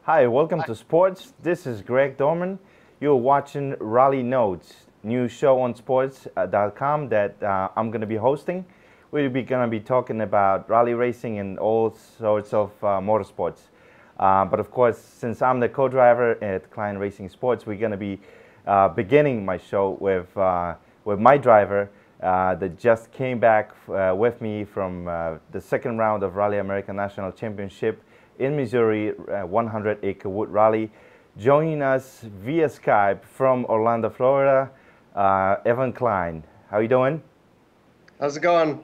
Hi, welcome to Sports. This is Greg Dorman. You're watching Rally Notes, new show on sports.com that I'm going to be hosting. We're going to be talking about rally racing and all sorts of motorsports. But of course, since I'm the co-driver at Klein Racing Sports, we're going to be beginning my show with my driver that just came back with me from the second round of Rally America National Championship in Missouri, 100-acre wood rally. Joining us via Skype from Orlando, Florida, Evan Klein. How you doing? How's it going?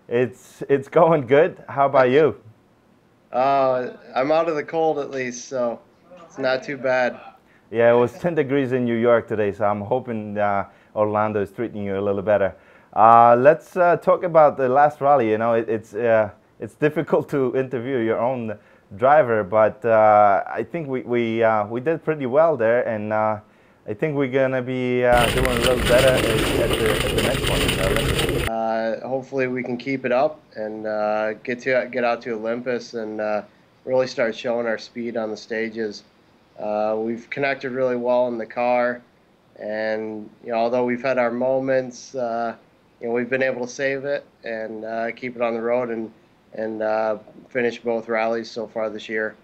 It's going good. How about you? I'm out of the cold at least, so it's not too bad. Yeah, it was 10 degrees in New York today, so I'm hoping Orlando is treating you a little better. Let's talk about the last rally. You know, it's difficult to interview your own driver, but I think we did pretty well there, and I think we're gonna be doing a little better at the next one. Hopefully we can keep it up and get out to Olympus and really start showing our speed on the stages. We've connected really well in the car, and although we've had our moments, we've been able to save it and keep it on the road and finish both rallies so far this year.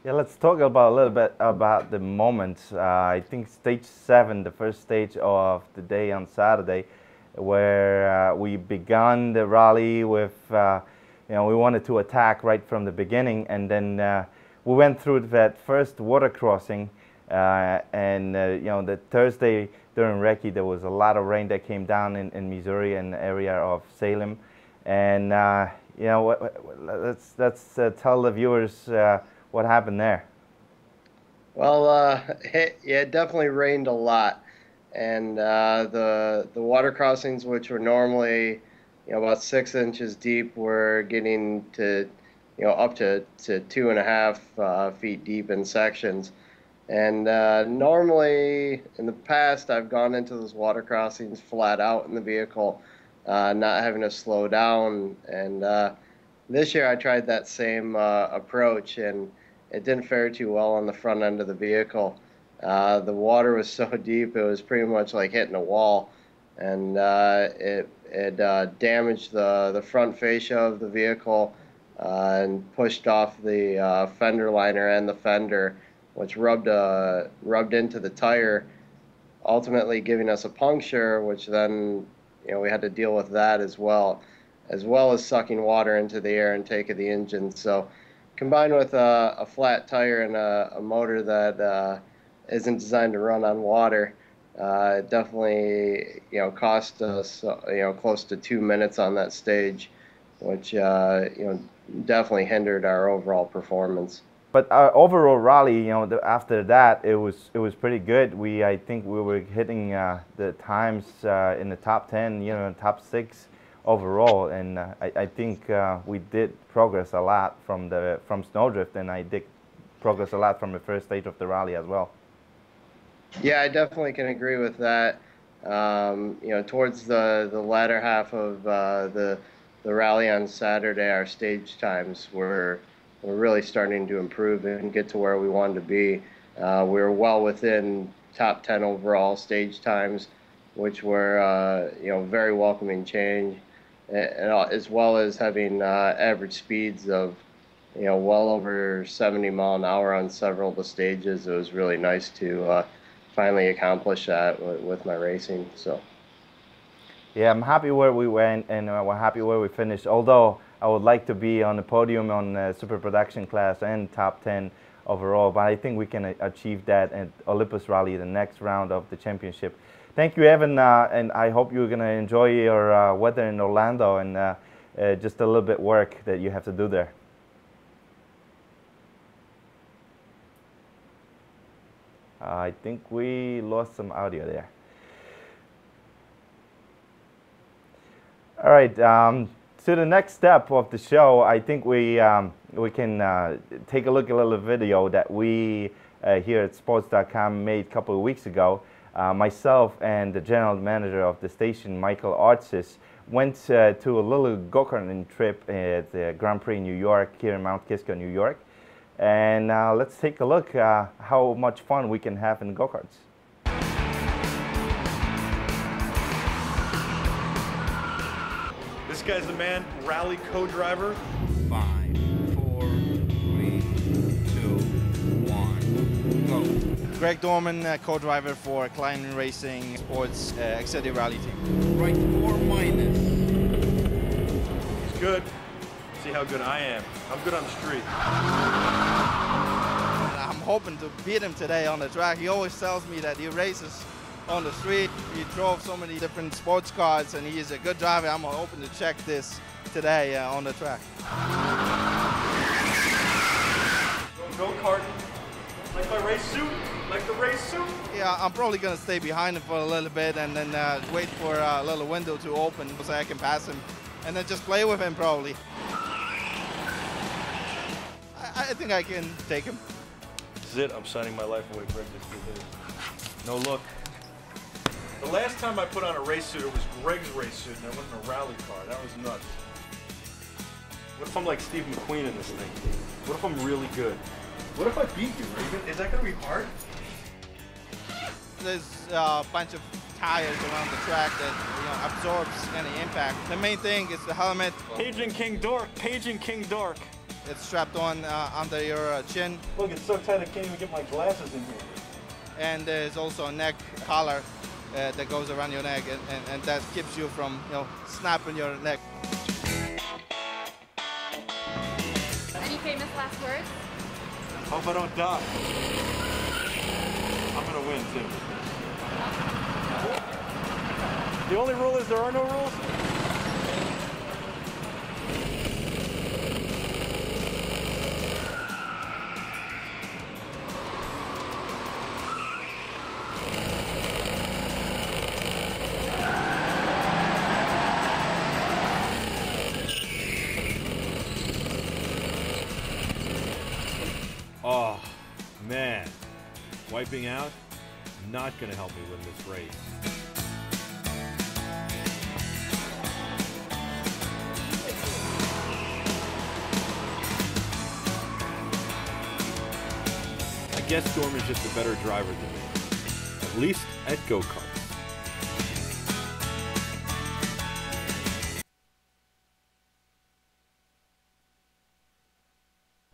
Yeah, let's talk about a little bit about the moments. I think stage 7, the first stage of the day on Saturday, where we began the rally with, we wanted to attack right from the beginning, and then we went through that first water crossing, and the Thursday during recce there was a lot of rain that came down in Missouri and the area of Salem, and let's tell the viewers what happened there. Well, it definitely rained a lot, and the water crossings, which were normally about 6 inches deep, were getting to up to 2.5 feet deep in sections. And normally in the past, I've gone into those water crossings flat out in the vehicle, not having to slow down. And this year I tried that same approach, and it didn't fare too well on the front end of the vehicle. The water was so deep, it was pretty much like hitting a wall, and it damaged the front fascia of the vehicle and pushed off the fender liner and the fender, which rubbed into the tire, ultimately giving us a puncture, which then we had to deal with that as well as sucking water into the air intake of the engine. So combined with a flat tire and a motor that isn't designed to run on water, it definitely cost us close to 2 minutes on that stage, which definitely hindered our overall performance. But our overall rally, after that, it was pretty good. I think we were hitting the times in the top 10, top 6 overall, and I think we did progress a lot from Snowdrift, and I did progress a lot from the first stage of the rally as well. Yeah, I definitely can agree with that. Towards the latter half of the rally on Saturday, our stage times were really starting to improve and get to where we wanted to be. We were well within top 10 overall stage times, which were very welcoming change, and as well as having average speeds of well over 70 mile an hour on several of the stages. It was really nice to finally accomplish that with my racing. So yeah, I'm happy where we went, and we're happy where we finished, although I would like to be on the podium on super production class and top 10 overall, but I think we can achieve that at Olympus Rally, the next round of the championship. Thank you, Evan, and I hope you're going to enjoy your weather in Orlando and just a little bit work that you have to do there. I think we lost some audio there. All right, to the next step of the show, I think we can take a look at a little video that we here at sports.com made a couple of weeks ago. Myself and the general manager of the station, Michael Artsis, went to a little go-karting trip at the Grand Prix New York here in Mount Kisco, New York. And let's take a look how much fun we can have in go-karts. This guy's the man, Rally Co-Driver. 5, 4, 3, 2, 1, go. Greg Dorman, co-driver for Climbing Racing SportCE Rally team. Right 4 minus. He's good. See how good I am. I'm good on the street. I'm hoping to beat him today on the track. He always tells me that he races on the street. He drove so many different sports cars and he is a good driver. I'm hoping to check this today on the track. Go-kart. Like my race suit? Like the race suit? Yeah, I'm probably going to stay behind him for a little bit and then wait for a little window to open so I can pass him and then just play with him probably. I think I can take him. This is it. I'm signing my life away, Greg. This is it. No look. The last time I put on a race suit, it was Greg's race suit, and I went in a rally car. That was nuts. What if I'm like Steve McQueen in this thing? What if I'm really good? What if I beat you, Regan? Is that going to be hard? There's a bunch of tires around the track that absorbs any impact. The main thing is the helmet. Paging King Dork. Paging King Dork. It's strapped on under your chin. Look, it's so tight I can't even get my glasses in here. And there's also a neck collar that goes around your neck, and that keeps you from snapping your neck. Any famous last words? Hope I don't die. I'm gonna win too. The only rule is there are no rules. Oh, man. Wiping out, not going to help me win this race. I guess Dorman's just a better driver than me, at least at go-karts.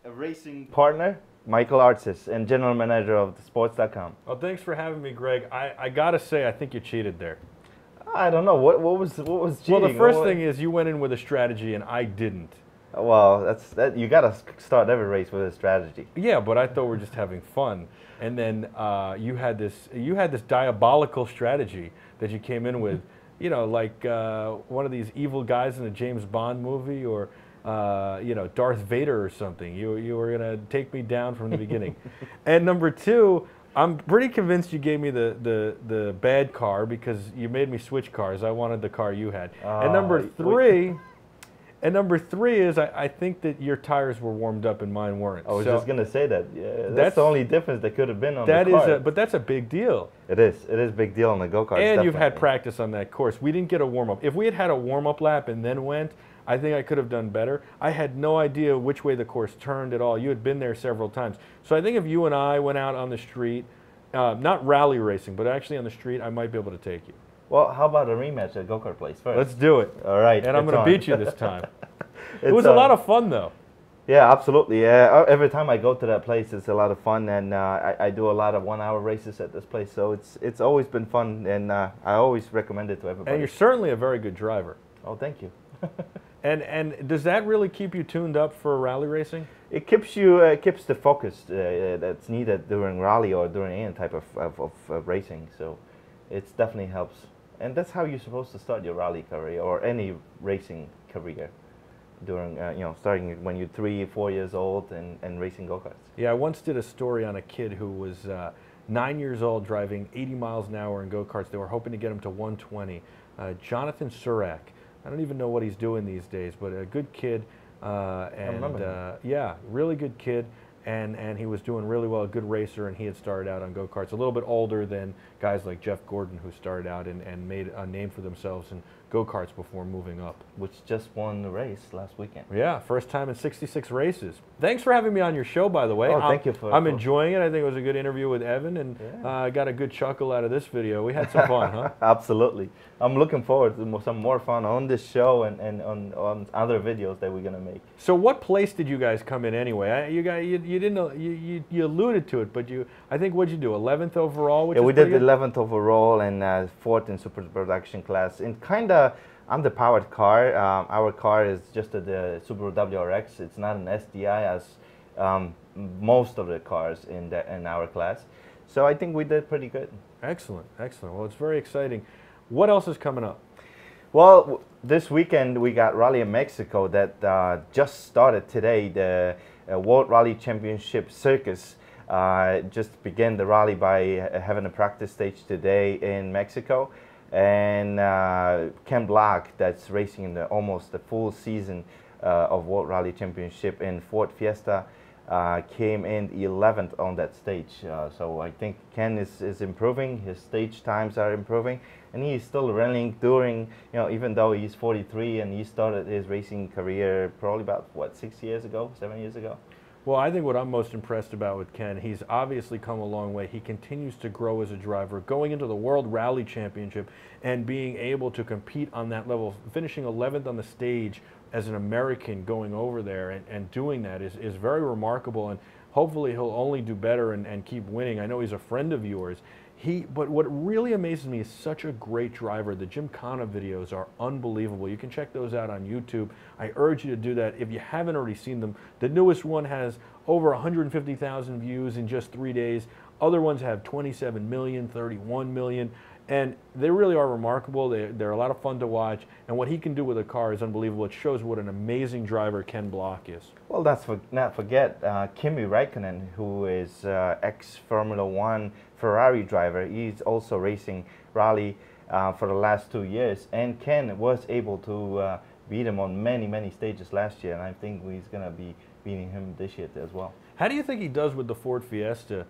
A racing partner, Michael Artsis, and general manager of the sports.com. Well, thanks for having me, Greg. I gotta say, I think you cheated there. I don't know what was cheating. Well, the first thing is you went in with a strategy and I didn't. Well, that you gotta start every race with a strategy. Yeah, but I thought we were just having fun, and then you had this diabolical strategy that you came in with, like one of these evil guys in a James Bond movie, or Darth Vader or something. You were gonna take me down from the beginning. And number two, I'm pretty convinced you gave me the bad car because you made me switch cars. I wanted the car you had. And number three is I think that your tires were warmed up and mine weren't. I was just gonna say that. Yeah, that's the only difference that could have been on the car. But that's a big deal. It is a big deal on the go-kart. And you've had practice on that course. We didn't get a warm-up. If we had had a warm-up lap and then went, I think I could have done better. I had no idea which way the course turned at all. You had been there several times. So I think if you and I went out on the street, not rally racing, but actually on the street, I might be able to take you. Well, how about a rematch at go-kart place first? Let's do it. All right. And I'm going to beat you this time. It was a a lot of fun, though. Yeah, absolutely. Yeah, every time I go to that place, it's a lot of fun, and I do a lot of one-hour races at this place. So it's always been fun, and I always recommend it to everybody. And you're certainly a very good driver. Oh, thank you. And does that really keep you tuned up for rally racing? It keeps the focus that's needed during rally or during any type of racing. So it definitely helps, and that's how you're supposed to start your rally career or any racing career. During starting when you're 3 or 4 years old and racing go-karts. Yeah, I once did a story on a kid who was 9 years old driving 80 miles an hour in go-karts. They were hoping to get him to 120. Jonathan Surak. I don't even know what he's doing these days, but a good kid. Yeah, really good kid. And he was doing really well, a good racer, and he had started out on go-karts. A little bit older than guys like Jeff Gordon, who started out and made a name for themselves in go-karts before moving up. Which just won the race last weekend. Yeah, first time in 66 races. Thanks for having me on your show, by the way. Oh, thank you for. I'm enjoying it. I think it was a good interview with Evan, and I got a good chuckle out of this video. We had some fun, huh? Absolutely. I'm looking forward to some more fun on this show and on other videos that we're gonna make. So, what place did you guys come in anyway? You didn't know, you alluded to it, but I think what'd you do? 11th overall, which yeah, is we did pretty good? 11th overall and 4th in super production class in kind of underpowered car. Our car is just the Subaru WRX. It's not an SDI as most of the cars in our class. So I think we did pretty good. Excellent, excellent. Well, it's very exciting. What else is coming up? Well, this weekend we got Rally in Mexico that just started today. The World Rally Championship Circus just began the rally by having a practice stage today in Mexico. And Ken Block, that's racing in almost the full season of World Rally Championship in Ford Fiesta, came in 11th on that stage. So I think Ken is improving, his stage times are improving, and he's still running during, even though he's 43 and he started his racing career probably about, what, 7 years ago? Well, I think what I'm most impressed about with Ken, he's obviously come a long way. He continues to grow as a driver, going into the World Rally Championship and being able to compete on that level, finishing 11th on the stage as an American going over there and doing that is very remarkable, and hopefully he'll only do better and keep winning. I know he's a friend of yours. But what really amazes me is such a great driver. The Gymkhana videos are unbelievable. You can check those out on YouTube. I urge you to do that if you haven't already seen them. The newest one has over 150,000 views in just 3 days. Other ones have 27 million, 31 million. And they really are remarkable. They're a lot of fun to watch. And what he can do with a car is unbelievable. It shows what an amazing driver Ken Block is. Well, let's not forget Kimi Räikkönen, who is ex-Formula One Ferrari driver. He's also racing rally for the last 2 years. And Ken was able to beat him on many, many stages last year. And I think he's going to be beating him this year as well. How do you think he does with the Ford Fiesta?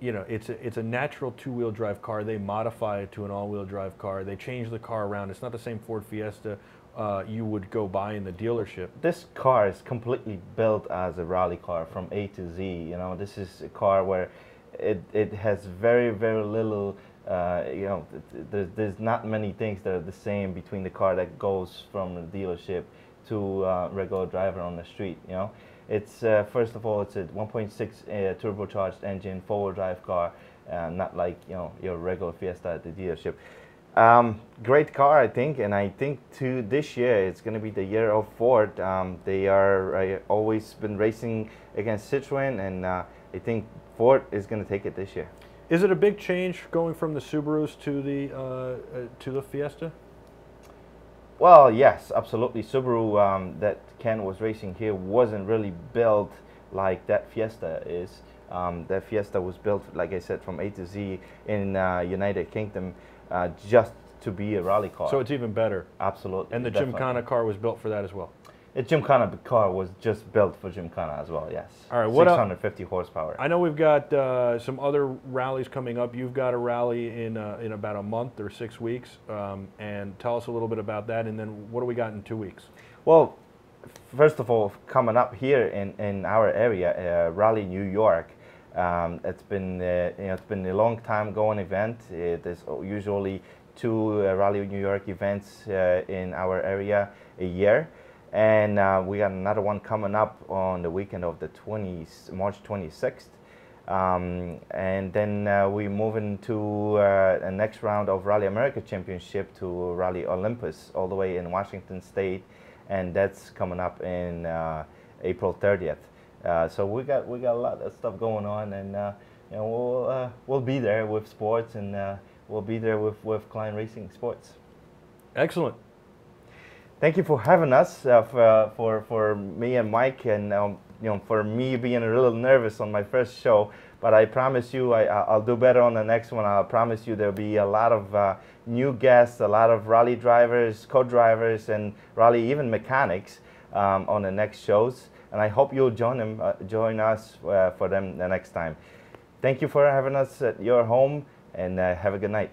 It's a natural two-wheel drive car. They modify it to an all-wheel drive car. They change the car around. It's not the same Ford Fiesta you would go buy in the dealership. This car is completely built as a rally car from A to Z. This is a car where it has very, very little. There's not many things that are the same between the car that goes from the dealership to regular driver on the street. It's first of all, it's a 1.6 turbocharged engine, four-wheel drive car, not like your regular Fiesta at the dealership. Great car, I think, and I think this year it's going to be the year of Ford. They are always been racing against Citroën, and I think Ford is going to take it this year. Is it a big change going from the Subarus to the Fiesta? Well, yes, absolutely. Subaru that Ken was racing here wasn't really built like that Fiesta is. That Fiesta was built, like I said, from A to Z in United Kingdom just to be a rally car. So it's even better. Absolutely. And the Gymkhana car was built for that as well. The Gymkhana car was just built for Gymkhana as well, yes. All right, what 650 horsepower. I know we've got some other rallies coming up. You've got a rally in about a month or 6 weeks, and tell us a little bit about that. And then what do we got in 2 weeks? Well, first of all, coming up here in our area, Rally New York. It's been a long time going event. There's usually 2 Rally New York events in our area a year. And we got another one coming up on the weekend of the March 26th. And then we move into the next round of Rally America Championship to Rally Olympus, all the way in Washington State. And that's coming up in April 30th. So we got a lot of stuff going on, and we'll be there with sports, and we'll be there with Klein Racing Sports. Excellent. Thank you for having us, for me and Mike, and for me being a little nervous on my first show. But I promise you, I'll do better on the next one. I'll promise you there'll be a lot of new guests, a lot of rally drivers, co-drivers, and rally even mechanics on the next shows. And I hope you'll join us for them the next time. Thank you for having us at your home, and have a good night.